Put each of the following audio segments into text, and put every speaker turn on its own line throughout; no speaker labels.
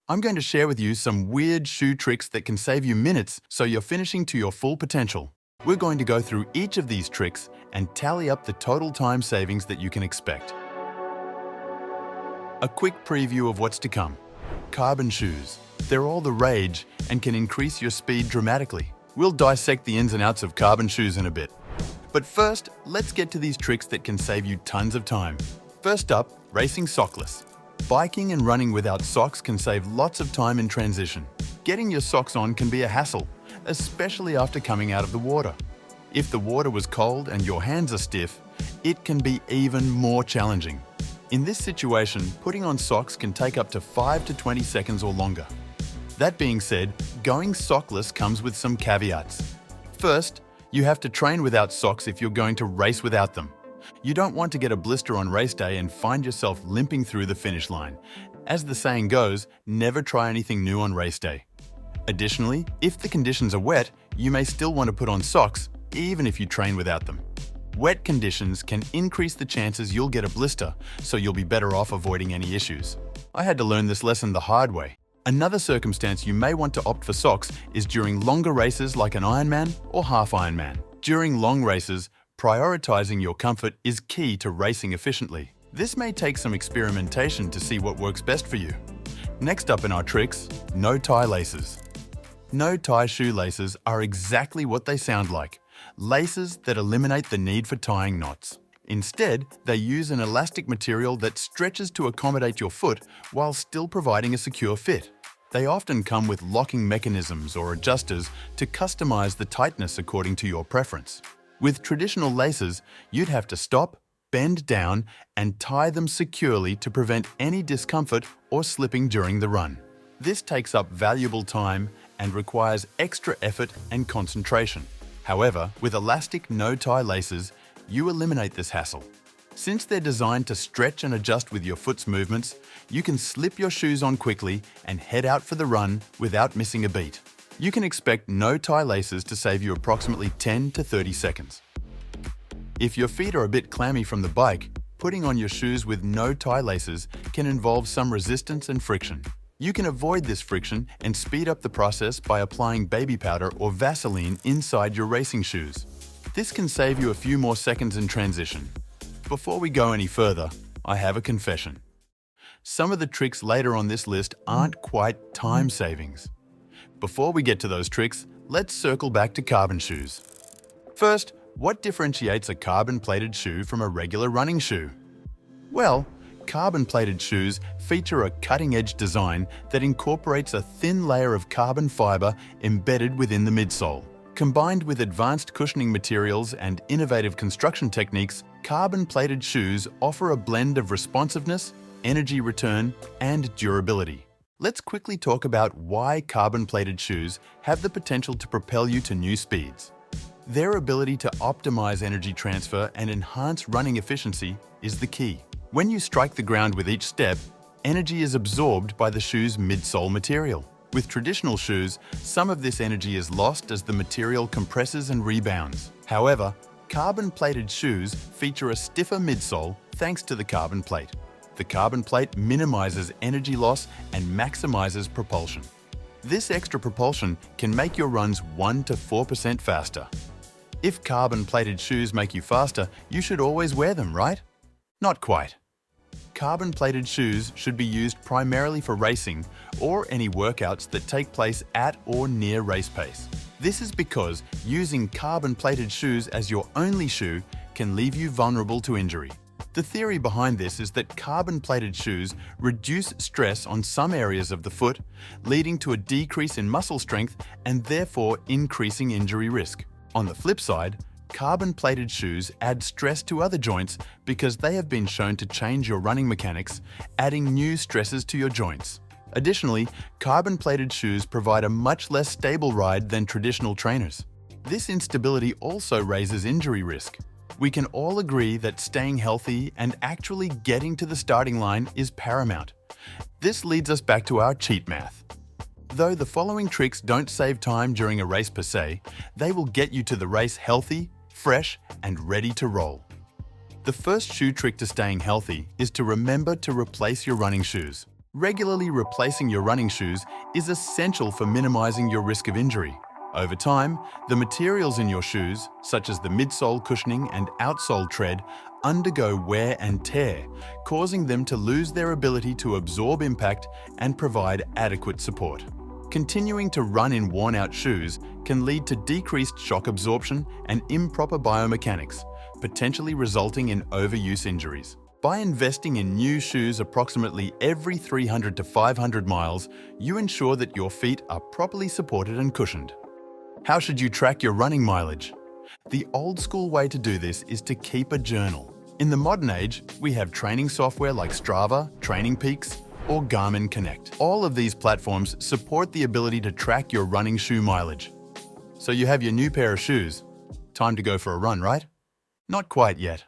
I'm going to share with you some weird shoe tricks that can save you minutes so you're finishing to your full potential. We're going to go through each of these tricks and tally up the total time savings that you can expect. A quick preview of what's to come. Carbon shoes. They're all the rage and can increase your speed dramatically. We'll dissect the ins and outs of carbon shoes in a bit. But first, let's get to these tricks that can save you tons of time. First up, racing sockless. Biking and running without socks can save lots of time in transition. Getting your socks on can be a hassle, especially after coming out of the water. If the water was cold and your hands are stiff, it can be even more challenging. In this situation, putting on socks can take up to 5 to 20 seconds or longer. That being said, going sockless comes with some caveats. First, you have to train without socks if you're going to race without them. You don't want to get a blister on race day and find yourself limping through the finish line. As the saying goes, never try anything new on race day. Additionally, if the conditions are wet, you may still want to put on socks, even if you train without them. Wet conditions can increase the chances you'll get a blister, so you'll be better off avoiding any issues. I had to learn this lesson the hard way. Another circumstance you may want to opt for socks is during longer races like an Ironman or half Ironman. During long races, prioritizing your comfort is key to racing efficiently. This may take some experimentation to see what works best for you. Next up in our tricks, no tie laces. No tie shoelaces are exactly what they sound like, laces that eliminate the need for tying knots. Instead, they use an elastic material that stretches to accommodate your foot while still providing a secure fit. They often come with locking mechanisms or adjusters to customize the tightness according to your preference. With traditional laces, you'd have to stop, bend down, and tie them securely to prevent any discomfort or slipping during the run. This takes up valuable time and requires extra effort and concentration. However, with elastic no-tie laces, you eliminate this hassle. Since they're designed to stretch and adjust with your foot's movements, you can slip your shoes on quickly and head out for the run without missing a beat. You can expect no-tie laces to save you approximately 10 to 30 seconds. If your feet are a bit clammy from the bike, putting on your shoes with no-tie laces can involve some resistance and friction. You can avoid this friction and speed up the process by applying baby powder or Vaseline inside your racing shoes. This can save you a few more seconds in transition. Before we go any further, I have a confession. Some of the tricks later on this list aren't quite time savings. Before we get to those tricks, let's circle back to carbon shoes. First, what differentiates a carbon-plated shoe from a regular running shoe? Well, carbon-plated shoes feature a cutting-edge design that incorporates a thin layer of carbon fiber embedded within the midsole. Combined with advanced cushioning materials and innovative construction techniques, carbon-plated shoes offer a blend of responsiveness, energy return, and durability. Let's quickly talk about why carbon-plated shoes have the potential to propel you to new speeds. Their ability to optimize energy transfer and enhance running efficiency is the key. When you strike the ground with each step, energy is absorbed by the shoe's midsole material. With traditional shoes, some of this energy is lost as the material compresses and rebounds. However, carbon-plated shoes feature a stiffer midsole thanks to the carbon plate. The carbon plate minimizes energy loss and maximizes propulsion. This extra propulsion can make your runs 1 to 4% faster. If carbon-plated shoes make you faster, you should always wear them, right? Not quite. Carbon-plated shoes should be used primarily for racing or any workouts that take place at or near race pace. This is because using carbon-plated shoes as your only shoe can leave you vulnerable to injury. The theory behind this is that carbon-plated shoes reduce stress on some areas of the foot, leading to a decrease in muscle strength and therefore increasing injury risk. On the flip side, carbon-plated shoes add stress to other joints because they have been shown to change your running mechanics, adding new stresses to your joints. Additionally, carbon-plated shoes provide a much less stable ride than traditional trainers. This instability also raises injury risk. We can all agree that staying healthy and actually getting to the starting line is paramount. This leads us back to our cheat math. Though the following tricks don't save time during a race per se, they will get you to the race healthy, fresh, and ready to roll. The first shoe trick to staying healthy is to remember to replace your running shoes. Regularly replacing your running shoes is essential for minimizing your risk of injury. Over time, the materials in your shoes, such as the midsole cushioning and outsole tread, undergo wear and tear, causing them to lose their ability to absorb impact and provide adequate support. Continuing to run in worn-out shoes can lead to decreased shock absorption and improper biomechanics, potentially resulting in overuse injuries. By investing in new shoes approximately every 300 to 500 miles, you ensure that your feet are properly supported and cushioned. How should you track your running mileage? The old-school way to do this is to keep a journal. In the modern age, we have training software like Strava, Training Peaks, or Garmin Connect. All of these platforms support the ability to track your running shoe mileage. So you have your new pair of shoes. Time to go for a run, right? Not quite yet.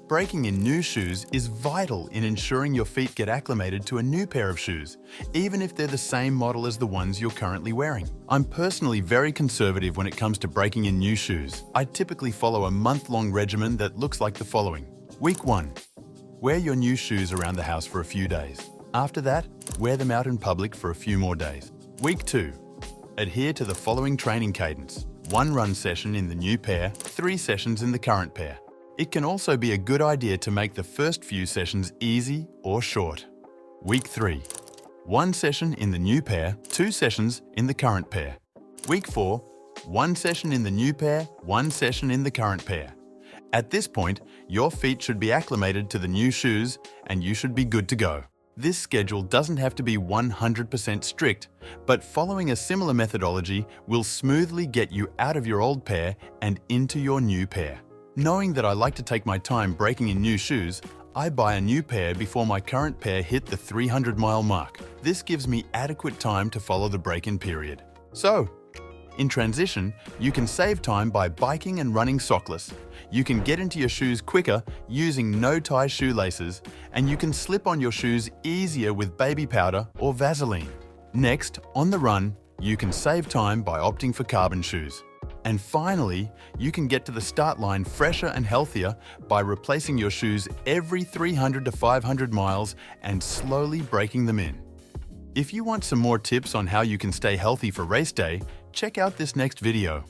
Breaking in new shoes is vital in ensuring your feet get acclimated to a new pair of shoes, even if they're the same model as the ones you're currently wearing. I'm personally very conservative when it comes to breaking in new shoes. I typically follow a month-long regimen that looks like the following. Week 1. Wear your new shoes around the house for a few days. After that, wear them out in public for a few more days. Week 2. Adhere to the following training cadence. 1 run session in the new pair, 3 sessions in the current pair. It can also be a good idea to make the first few sessions easy or short. Week 3. 1 session in the new pair, 2 sessions in the current pair. Week 4. 1 session in the new pair, 1 session in the current pair. At this point, your feet should be acclimated to the new shoes and you should be good to go. This schedule doesn't have to be 100% strict, but following a similar methodology will smoothly get you out of your old pair and into your new pair. Knowing that I like to take my time breaking in new shoes, I buy a new pair before my current pair hit the 300-mile mark. This gives me adequate time to follow the break-in period. So, in transition, you can save time by biking and running sockless. You can get into your shoes quicker using no-tie shoelaces, and you can slip on your shoes easier with baby powder or Vaseline. Next, on the run, you can save time by opting for carbon shoes. And finally, you can get to the start line fresher and healthier by replacing your shoes every 300 to 500 miles and slowly breaking them in. If you want some more tips on how you can stay healthy for race day, check out this next video.